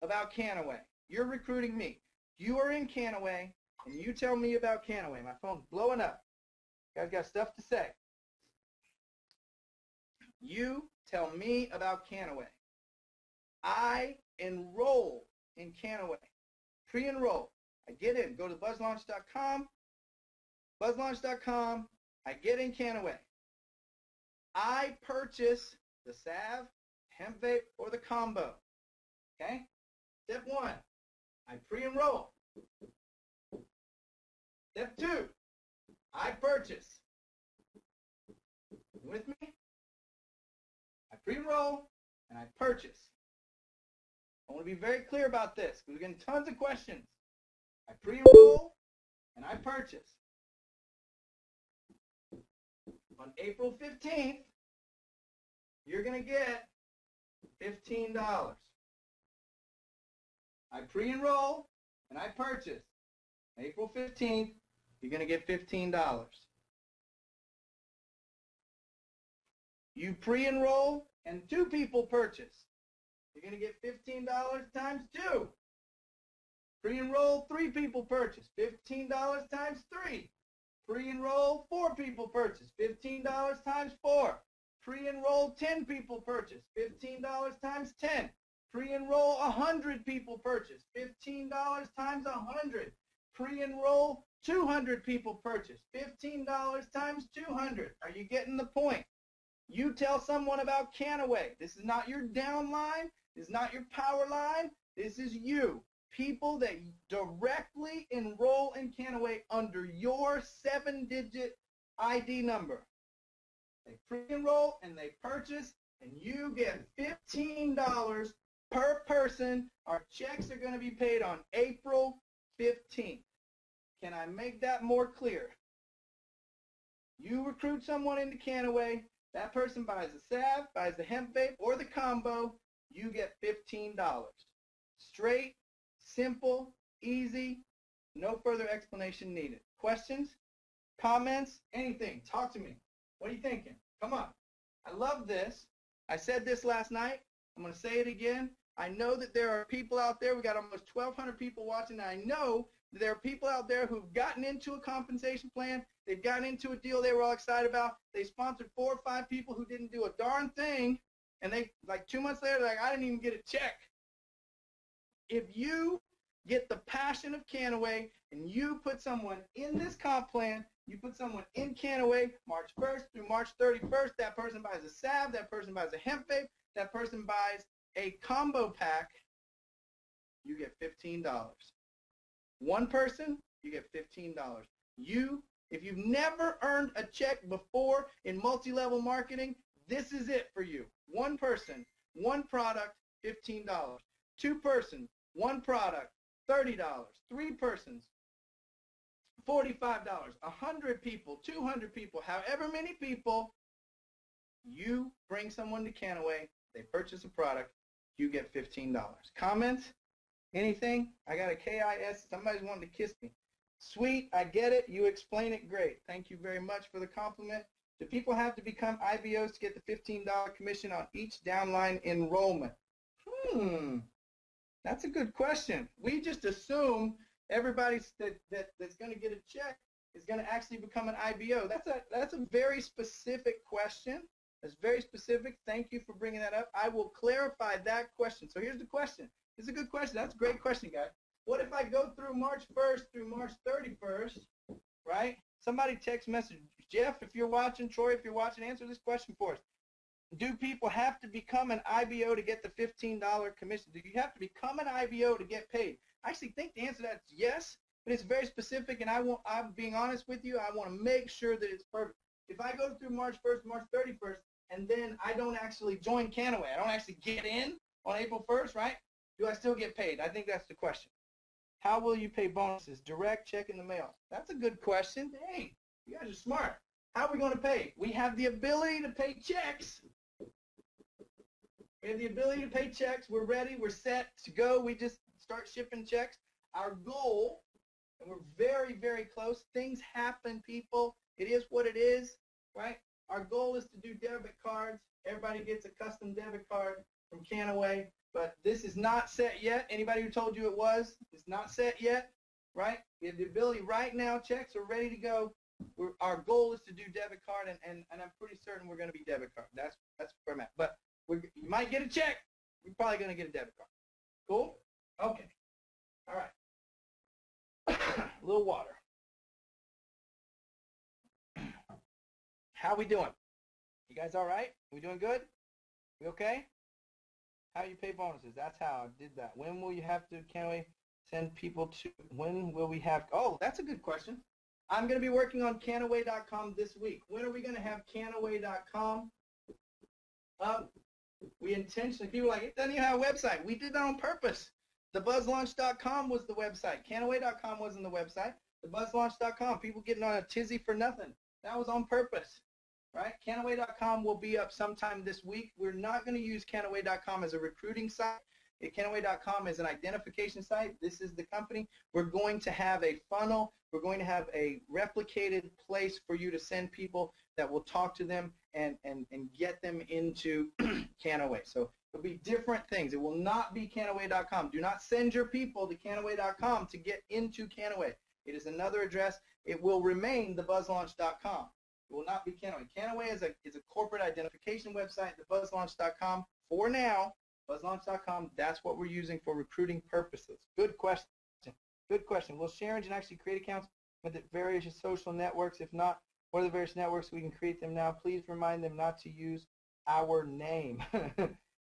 about Kannaway. You're recruiting me. You are in Kannaway, and you tell me about Kannaway. My phone's blowing up. You guys got stuff to say. You tell me about Kannaway. I enroll in Kannaway. Pre-enroll. I get in. Go to buzzlaunch.com. Buzzlaunch.com. I get in Kannaway. I purchase the salve, hemp vape, or the combo. Okay? Step 1, I pre-enroll. Step 2, I purchase. You with me? I pre-enroll and I purchase. I want to be very clear about this because we're getting tons of questions. I pre-enroll and I purchase. On April 15th, you're going to get $15. I pre-enroll and I purchase. April 15th, you're going to get $15. You pre-enroll and 2 people purchase. You're going to get $15 times 2. Pre-enroll, 3 people purchase. $15 times 3. Pre-enroll, 4 people purchase. $15 times 4. Pre-enroll, 10 people purchase. $15 times 10. Pre-enroll, 100 people purchase. $15 times 100. Pre-enroll, 200 people purchase. $15 times 200. Are you getting the point? You tell someone about Kannaway. This is not your downline. This is not your power line. This is you. People that directly enroll in Kannaway under your 7-digit ID number. They pre-enroll and they purchase, and you get $15 per person. Our checks are going to be paid on April 15th. Can I make that more clear? You recruit someone into Kannaway. That person buys the salve, buys the hemp vape, or the combo. You get $15. Straight, simple, easy, no further explanation needed. Questions? Comments? Anything? Talk to me. What are you thinking? Come on. I love this. I said this last night. I'm going to say it again. I know that there are people out there. We got almost 1,200 people watching. And I know that there are people out there who've gotten into a compensation plan. They've gotten into a deal they were all excited about. They sponsored 4 or 5 people who didn't do a darn thing. And they, like 2 months later, like, I didn't even get a check. If you get the passion of Kannaway and you put someone in this comp plan, you put someone in Kannaway March 1st through March 31st, that person buys a salve, that person buys a hemp vape, that person buys a combo pack, you get $15. One person, you get $15. You, if you've never earned a check before in multi-level marketing, this is it for you. One person, one product, $15. 2 persons, 1 product, $30. 3 persons, $45. 100 people, 200 people, however many people, you bring someone to Kannaway, they purchase a product, you get $15. Comments? Anything? I got a KIS. Somebody's wanting to kiss me. Sweet, I get it. You explain it great. Thank you very much for the compliment. Do people have to become IBOs to get the $15 commission on each downline enrollment? That's a good question. We just assume everybody that's going to get a check is going to actually become an IBO. That's a very specific question. That's very specific. Thank you for bringing that up. I will clarify that question. So here's the question. It's a good question. That's a great question, guys. What if I go through March 1st through March 31st, right? Somebody text message, Jeff, if you're watching, Troy, if you're watching, answer this question for us. Do people have to become an IBO to get the $15 commission? Do you have to become an IBO to get paid? I actually think the answer to that is yes, but it's very specific, and I'm being honest with you. I want to make sure that it's perfect. If I go through March 1st, March 31st, and then I don't actually join Kannaway, I don't actually get in on April 1st, right? Do I still get paid? I think that's the question. How will you pay bonuses? Direct, check in the mail. That's a good question. Hey, you guys are smart. How are we going to pay? We have the ability to pay checks. We have the ability to pay checks. We're ready. We're set to go. We just start shipping checks. Our goal, and we're very, very close. Things happen, people. It is what it is, right? Our goal is to do debit cards. Everybody gets a custom debit card from Kannaway. but this is not set yet. Anybody who told you it was, it's not set yet, right? We have the ability right now. Checks are ready to go. Our goal is to do debit card, and I'm pretty certain we're going to be debit card. That's where I'm at. But you might get a check. We're probably going to get a debit card. Cool? Okay. All right. A little water. How we doing? You guys all right? We doing good? We okay? How you pay bonuses? That's how I did that. When will you have to, Kannaway, send people to, when will we have, oh, that's a good question. I'm going to be working on Kannaway.com this week. When are we going to have Kannaway.com up? We intentionally, people are like, it doesn't even have a website. We did that on purpose. TheBuzzLaunch.com was the website. Kannaway.com wasn't the website. TheBuzzLaunch.com, people getting on a tizzy for nothing. That was on purpose, right? Kannaway.com will be up sometime this week. We're not going to use Kannaway.com as a recruiting site. Kannaway.com is an identification site. This is the company. We're going to have a funnel. We're going to have a replicated place for you to send people that will talk to them and get them into Kannaway. So it'll be different things. It will not be Kannaway.com. Do not send your people to Kannaway.com to get into Kannaway. It is another address. It will remain thebuzzlaunch.com. It will not be Kannaway. Kannaway is a corporate identification website. Thebuzzlaunch.com for now. BuzzLaunch.com, that's what we're using for recruiting purposes. Good question. Good question. Will Sharon actually create accounts with the various social networks? If not, what are the various networks? We can create them now. Please remind them not to use our name.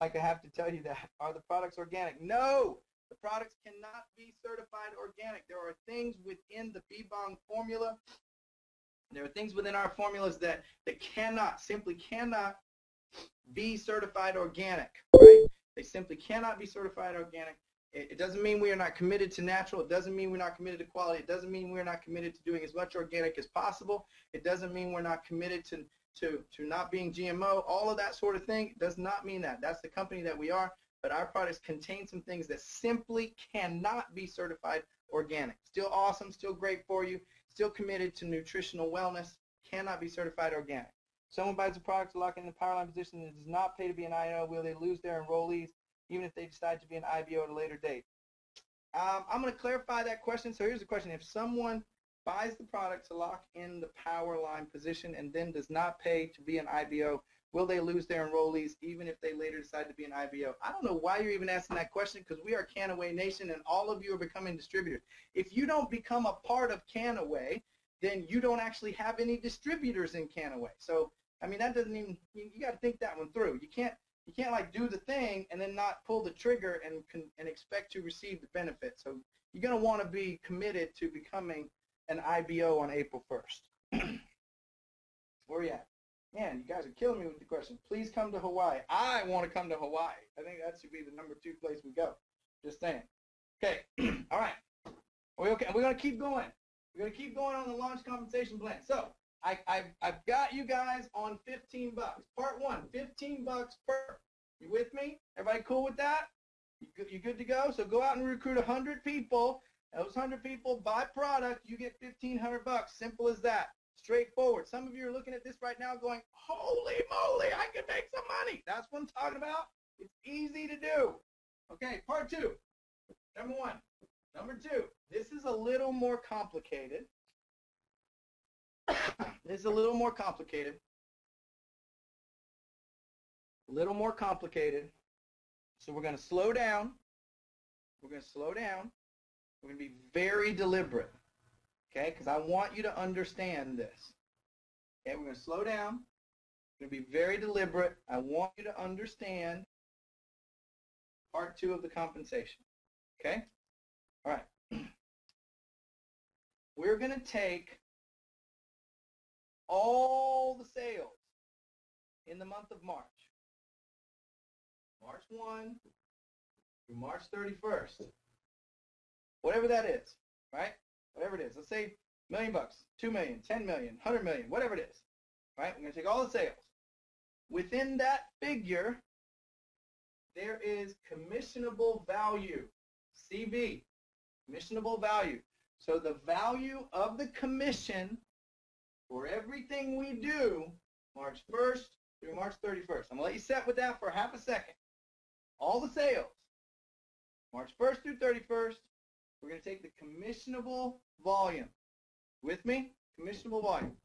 Like I have to tell you that. Are the products organic? No! The products cannot be certified organic. There are things within the B-Bong formula. There are things within our formulas that simply cannot be certified organic, right? They simply cannot be certified organic. It doesn't mean we are not committed to natural. It doesn't mean we're not committed to quality. It doesn't mean we're not committed to doing as much organic as possible. It doesn't mean we're not committed to not being GMO. All of that sort of thing does not mean that. That's the company that we are, but our products contain some things that simply cannot be certified organic. Still awesome, still great for you, still committed to nutritional wellness, cannot be certified organic. Someone buys a product to lock in the Powerline position and does not pay to be an IO. Will they lose their enrollees even if they decide to be an IBO at a later date? I'm going to clarify that question. So here's the question. If someone buys the product to lock in the Powerline position and then does not pay to be an IBO, will they lose their enrollees even if they later decide to be an IBO? I don't know why you're even asking that question, because we are Kannaway Nation and all of you are becoming distributors. If you don't become a part of Kannaway, then you don't actually have any distributors in Kannaway. So, I mean, that doesn't even, you got to think that one through. You can't like do the thing and then not pull the trigger and expect to receive the benefit. So you're going to want to be committed to becoming an IBO on April 1st. Where are you at? Man, you guys are killing me with the question. Please come to Hawaii. I want to come to Hawaii. I think that should be the #2 place we go. Just saying. Okay. All right. Are we okay? We're going to keep going. We're going to keep going on the launch compensation plan. So I've got you guys on $15. Part 1, $15 per. You with me? Everybody cool with that? You good to go? So go out and recruit 100 people. Those 100 people buy product. You get $1,500. Simple as that. Straightforward. Some of you are looking at this right now going, holy moly, I can make some money. That's what I'm talking about. It's easy to do. Okay, part 2. Number 1. Number 2. This is a little more complicated. This is a little more complicated. A little more complicated. So we're going to slow down. We're going to slow down. We're going to be very deliberate. Okay, because I want you to understand this. Okay, we're going to slow down. We're going to be very deliberate. I want you to understand part 2 of the compensation. Okay? All right. We're going to take all the sales in the month of March. March 1 through March 31st. Whatever that is, right? Whatever it is. Let's say $1 million, $2 million, $10 million, $100 million, whatever it is. Right? We're going to take all the sales. Within that figure, there is commissionable value, CV, commissionable value. So the value of the commission for everything we do March 1st through March 31st. I'm going to let you sit with that for half a second. all the sales, March 1st through 31st, we're going to take the commissionable volume. With me? Commissionable volume.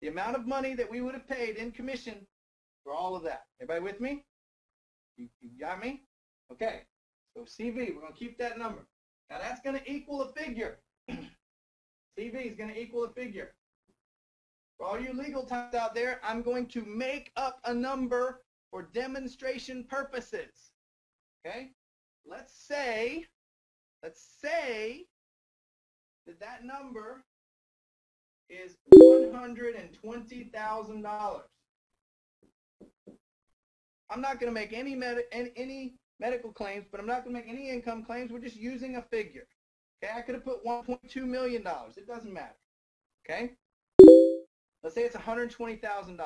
The amount of money that we would have paid in commission for all of that. Everybody with me? You got me? Okay. So CV, we're going to keep that number. Now that's going to equal a figure. CV is going to equal a figure. For all you legal types out there, I'm going to make up a number for demonstration purposes. Okay? Let's say that number is $120,000. I'm not going to make any medical claims, but I'm not going to make any income claims. We're just using a figure. Okay, I could have put $1.2 million. It doesn't matter. Okay? Let's say it's $120,000.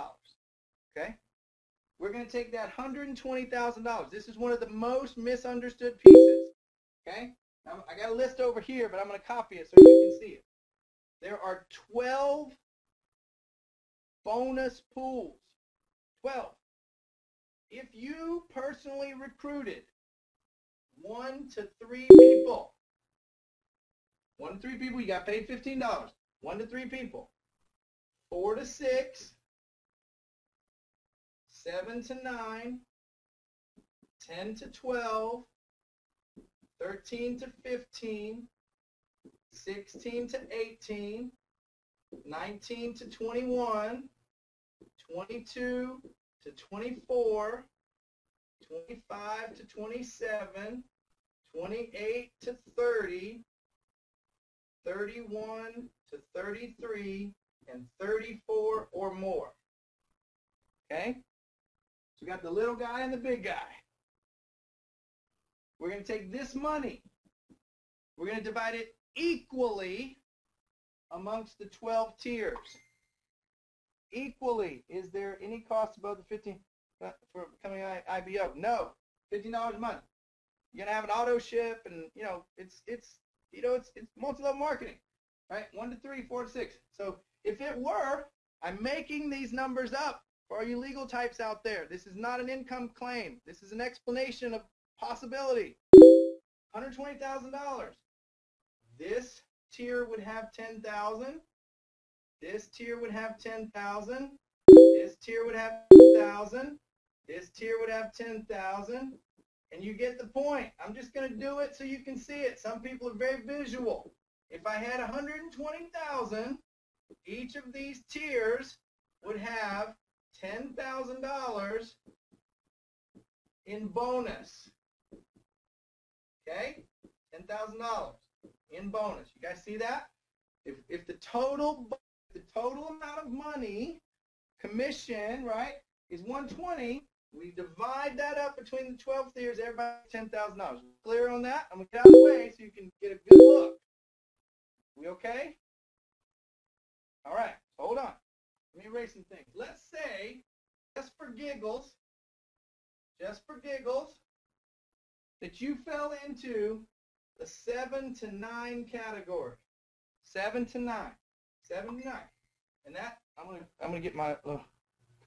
Okay? We're going to take that $120,000. This is one of the most misunderstood pieces. Okay? Now, I got a list over here, but I'm going to copy it so you can see it. There are 12 bonus pools. 12. If you personally recruited 1 to 3 people, 1 to 3 people, you got paid $15. 1 to 3 people. 4 to 6, 7 to 9, 10 to 12, 13 to 15, 16 to 18, 19 to 21, 22 to 24, 25 to 27, 28 to 30, 31 to 33, and 34 or more. Okay? So we got the little guy and the big guy. We're going to take this money. We're going to divide it equally amongst the 12 tiers. Equally. Is there any cost above the 15 for becoming an IBO? No. $15 a month. You're going to have an auto ship, and it's multi-level marketing, right? 1 to 3, 4 to 6. So if it were, I'm making these numbers up for all you legal types out there. This is not an income claim. This is an explanation of possibility. $120,000. This tier would have 10,000. This tier would have 10,000. This tier would have 10,000. This tier would have 10,000. And you get the point. I'm just going to do it so you can see it. Some people are very visual. If I had 120,000, each of these tiers would have $10,000 in bonus. Okay? $10,000 in bonus. You guys see that? If the total amount of money, commission, right, is 120, we divide that up between the 12 tiers, everybody $10,000. Clear on that? I'm going to get out of the way so you can get a good look. We okay? All right, hold on. Let me erase some things. Let's say, just for giggles, that you fell into the 7 to 9 category. 7 to 9. 7 to 9. And that, I'm gonna get my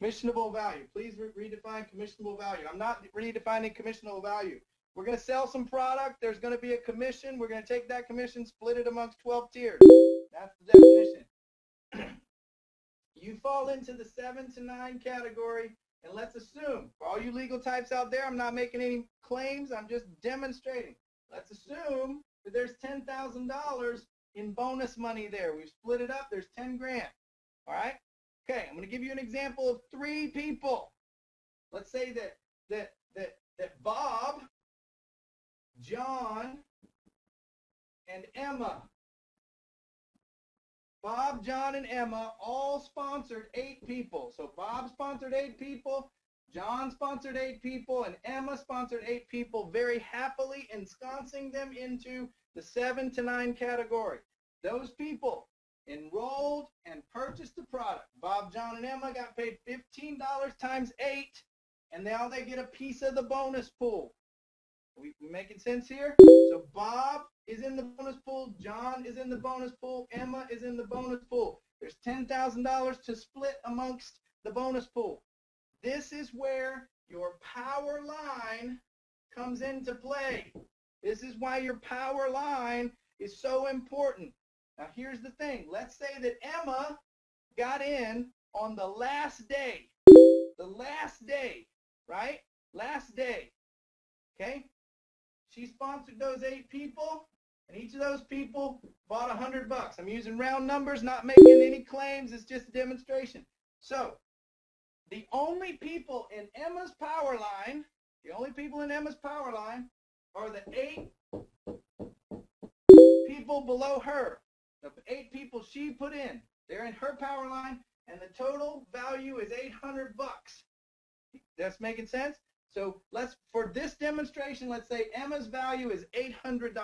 commissionable value. Please redefine commissionable value. I'm not redefining commissionable value. We're going to sell some product. There's going to be a commission. We're going to take that commission, split it amongst 12 tiers. That's the definition. You fall into the 7 to 9 category, and let's assume, for all you legal types out there, I'm not making any claims. I'm just demonstrating. Let's assume that there's $10,000 in bonus money there. We've split it up. There's 10 grand. All right? Okay, I'm going to give you an example of 3 people. Let's say that Bob, John, and Emma. Bob, John, and Emma all sponsored 8 people. So Bob sponsored 8 people, John sponsored 8 people, and Emma sponsored 8 people, very happily ensconcing them into the 7 to 9 category. Those people enrolled and purchased the product. Bob, John, and Emma got paid $15 times 8, and now they get a piece of the bonus pool. We making sense here? So Bob is in the bonus pool, John is in the bonus pool, Emma is in the bonus pool. There's $10,000 to split amongst the bonus pool. This is where your power line comes into play. This is why your power line is so important. Now, here's the thing. Let's say that Emma got in on the last day. The last day, right? Last day, okay? She sponsored those 8 people, and each of those people bought $100. I'm using round numbers, not making any claims. It's just a demonstration. So, the only people in Emma's power line, are the 8 people below her. The 8 people she put in. They're in her power line, and the total value is $800. That's making sense? So for this demonstration, let's say Emma's value is $800.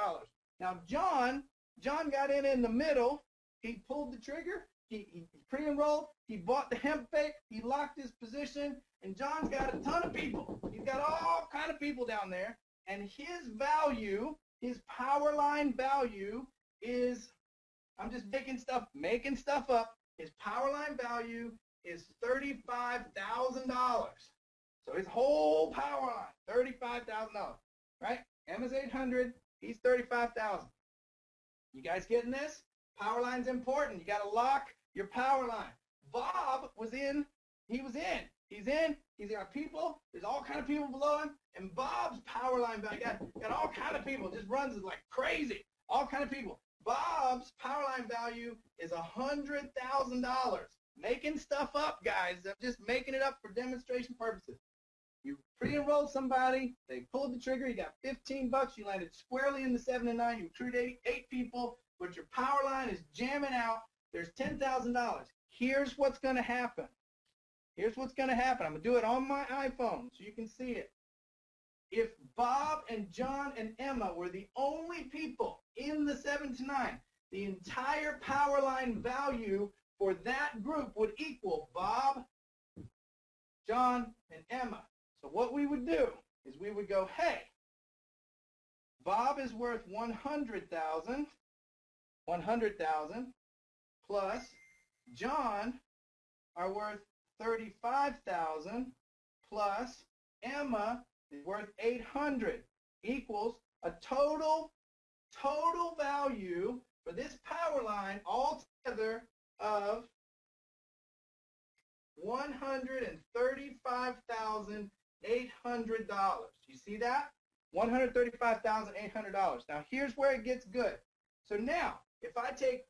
Now John got in the middle. He pulled the trigger. He pre-enrolled. He bought the hemp fake. He locked his position. And John's got a ton of people. He's got all kind of people down there. And his value, his power line value is, I'm just making stuff up. His power line value is $35,000. So his whole power line, $35,000, right? Emma's 800, he's 35,000. You guys getting this? Power line's important. You got to lock your power line. Bob was in. He's in. He's got people. There's all kind of people below him. And Bob's power line value got all kind of people. Just runs like crazy. All kind of people. Bob's power line value is $100,000. Making stuff up, guys. I'm just making it up for demonstration purposes. You pre-enrolled somebody, they pulled the trigger, you got $15, you landed squarely in the 7 and 9, you recruited 8 people, but your power line is jamming out, there's $10,000. Here's what's going to happen. I'm going to do it on my iPhone so you can see it. If Bob and John and Emma were the only people in the 7 to 9, the entire power line value for that group would equal Bob, John, and Emma. So what we would do is we would go, hey, Bob is worth 100,000 plus John are worth 35,000 plus Emma is worth 800 equals a total value for this power line altogether of $135,800. You see that? $135,800. Now here's where it gets good. So now, if I take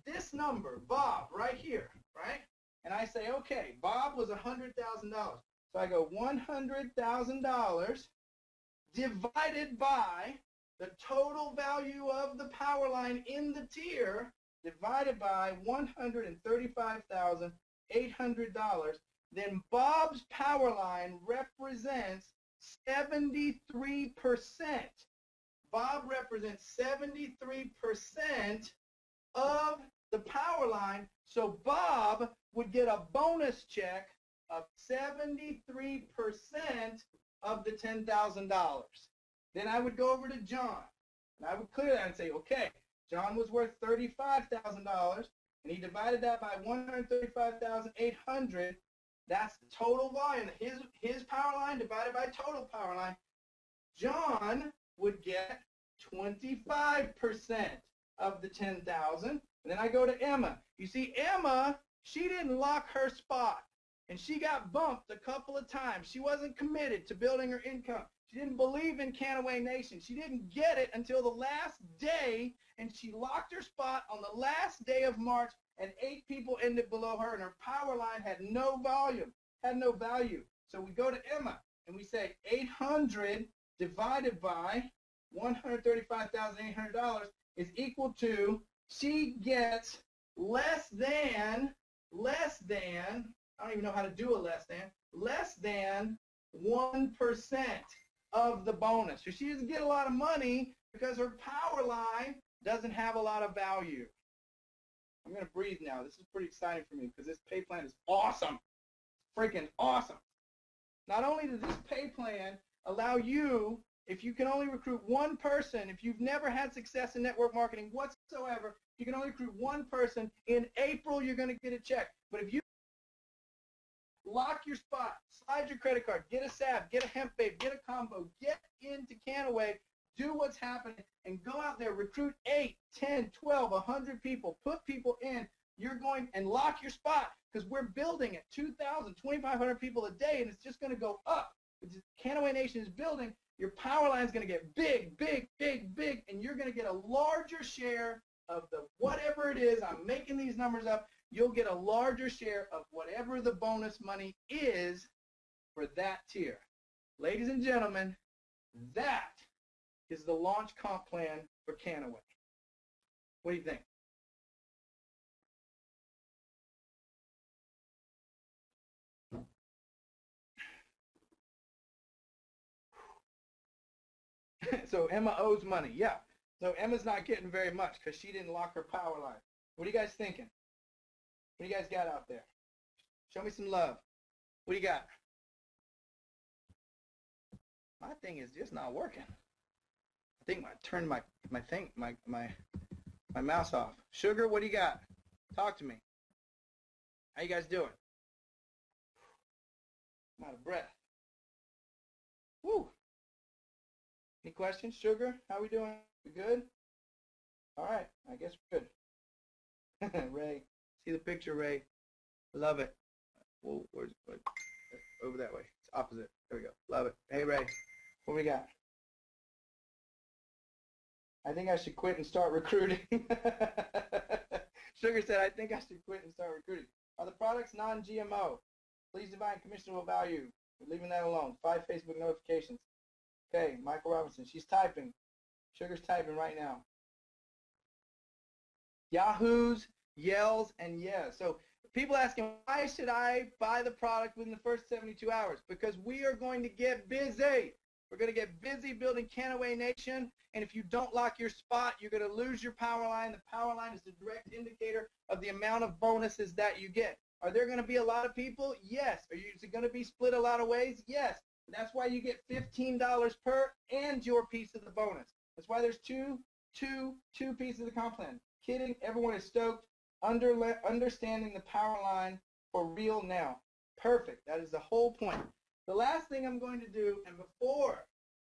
this number, Bob, right here, right? And I say, okay, Bob was $100,000. So I go $100,000 divided by the total value of the power line in the tier divided by $135,800. Then Bob's power line represents 73%. Bob represents 73% of the power line, so Bob would get a bonus check of 73% of the $10,000. Then I would go over to John, and I would clear that and say, okay, John was worth $35,000, and he divided that by 135,800. That's the total volume. His power line divided by total power line. John would get 25% of the 10,000. And then I go to Emma. You see, Emma, she didn't lock her spot, and she got bumped a couple of times. She wasn't committed to building her income. She didn't believe in Kannaway Nation. She didn't get it until the last day, and she locked her spot on the last day of March, and 8 people ended below her, and her power line had no volume, had no value. So we go to Emma, and we say 800 divided by $135,800 is equal to, she gets less than, I don't even know how to do a less than 1% of the bonus. So she doesn't get a lot of money because her power line doesn't have a lot of value. I'm going to breathe now. This is pretty exciting for me because this pay plan is awesome. Freaking awesome. Not only does this pay plan allow you, if you can only recruit one person, if you've never had success in network marketing whatsoever, you can only recruit one person. In April, you're going to get a check. But if you lock your spot, slide your credit card, get a salve, get a hemp babe, get a combo, get into Kannaway, do what's happening, and go out there, recruit 8, 10, 12, 100 people, put people in. You're going and lock your spot because we're building at 2,000, 2,500 people a day, and it's just going to go up. Kannaway Nation is building. Your power line is going to get big, big, big, big, and you're going to get a larger share of the whatever it is. I'm making these numbers up. You'll get a larger share of whatever the bonus money is for that tier. Ladies and gentlemen, that is the launch comp plan for Kannaway. What do you think? So Emma owes money. Yeah. So Emma's not getting very much because she didn't lock her power line. What are you guys thinking? What do you guys got out there? Show me some love. What do you got? My thing is just not working. I think I turned my mouse off. Sugar, what do you got? Talk to me. How you guys doing? I'm out of breath. Woo. Any questions? Sugar, how we doing? We good? All right, I guess we're good. Ray, see the picture, Ray. Love it. Whoa, where's it? Over that way. It's opposite. There we go. Love it. Hey, Ray, what we got? I think I should quit and start recruiting. Sugar said, I think I should quit and start recruiting. Are the products non-GMO? Please define commissionable value. We're leaving that alone. 5 Facebook notifications. Okay, Michael Robinson. She's typing. Sugar's typing right now. Yahoos, yells, and yes. So people asking, why should I buy the product within the first 72 hours? Because we are going to get busy. We're going to get busy building Kannaway Nation, and if you don't lock your spot, you're going to lose your power line. The power line is the direct indicator of the amount of bonuses that you get. Are there going to be a lot of people? Yes. Is it going to be split a lot of ways? Yes. That's why you get $15 per and your piece of the bonus. That's why there's two pieces of the comp plan. Kidding, everyone is stoked. Understanding the power line for real now. Perfect. That is the whole point. The last thing I'm going to do, and before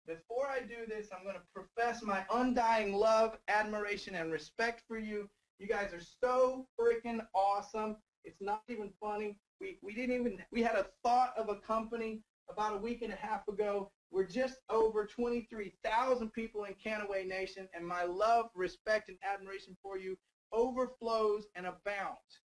I do this, I'm going to profess my undying love, admiration, and respect for you. You guys are so freaking awesome. It's not even funny. We had a thought of a company about a week and a half ago. We're just over 23,000 people in Kannaway Nation, and my love, respect, and admiration for you overflows and abounds.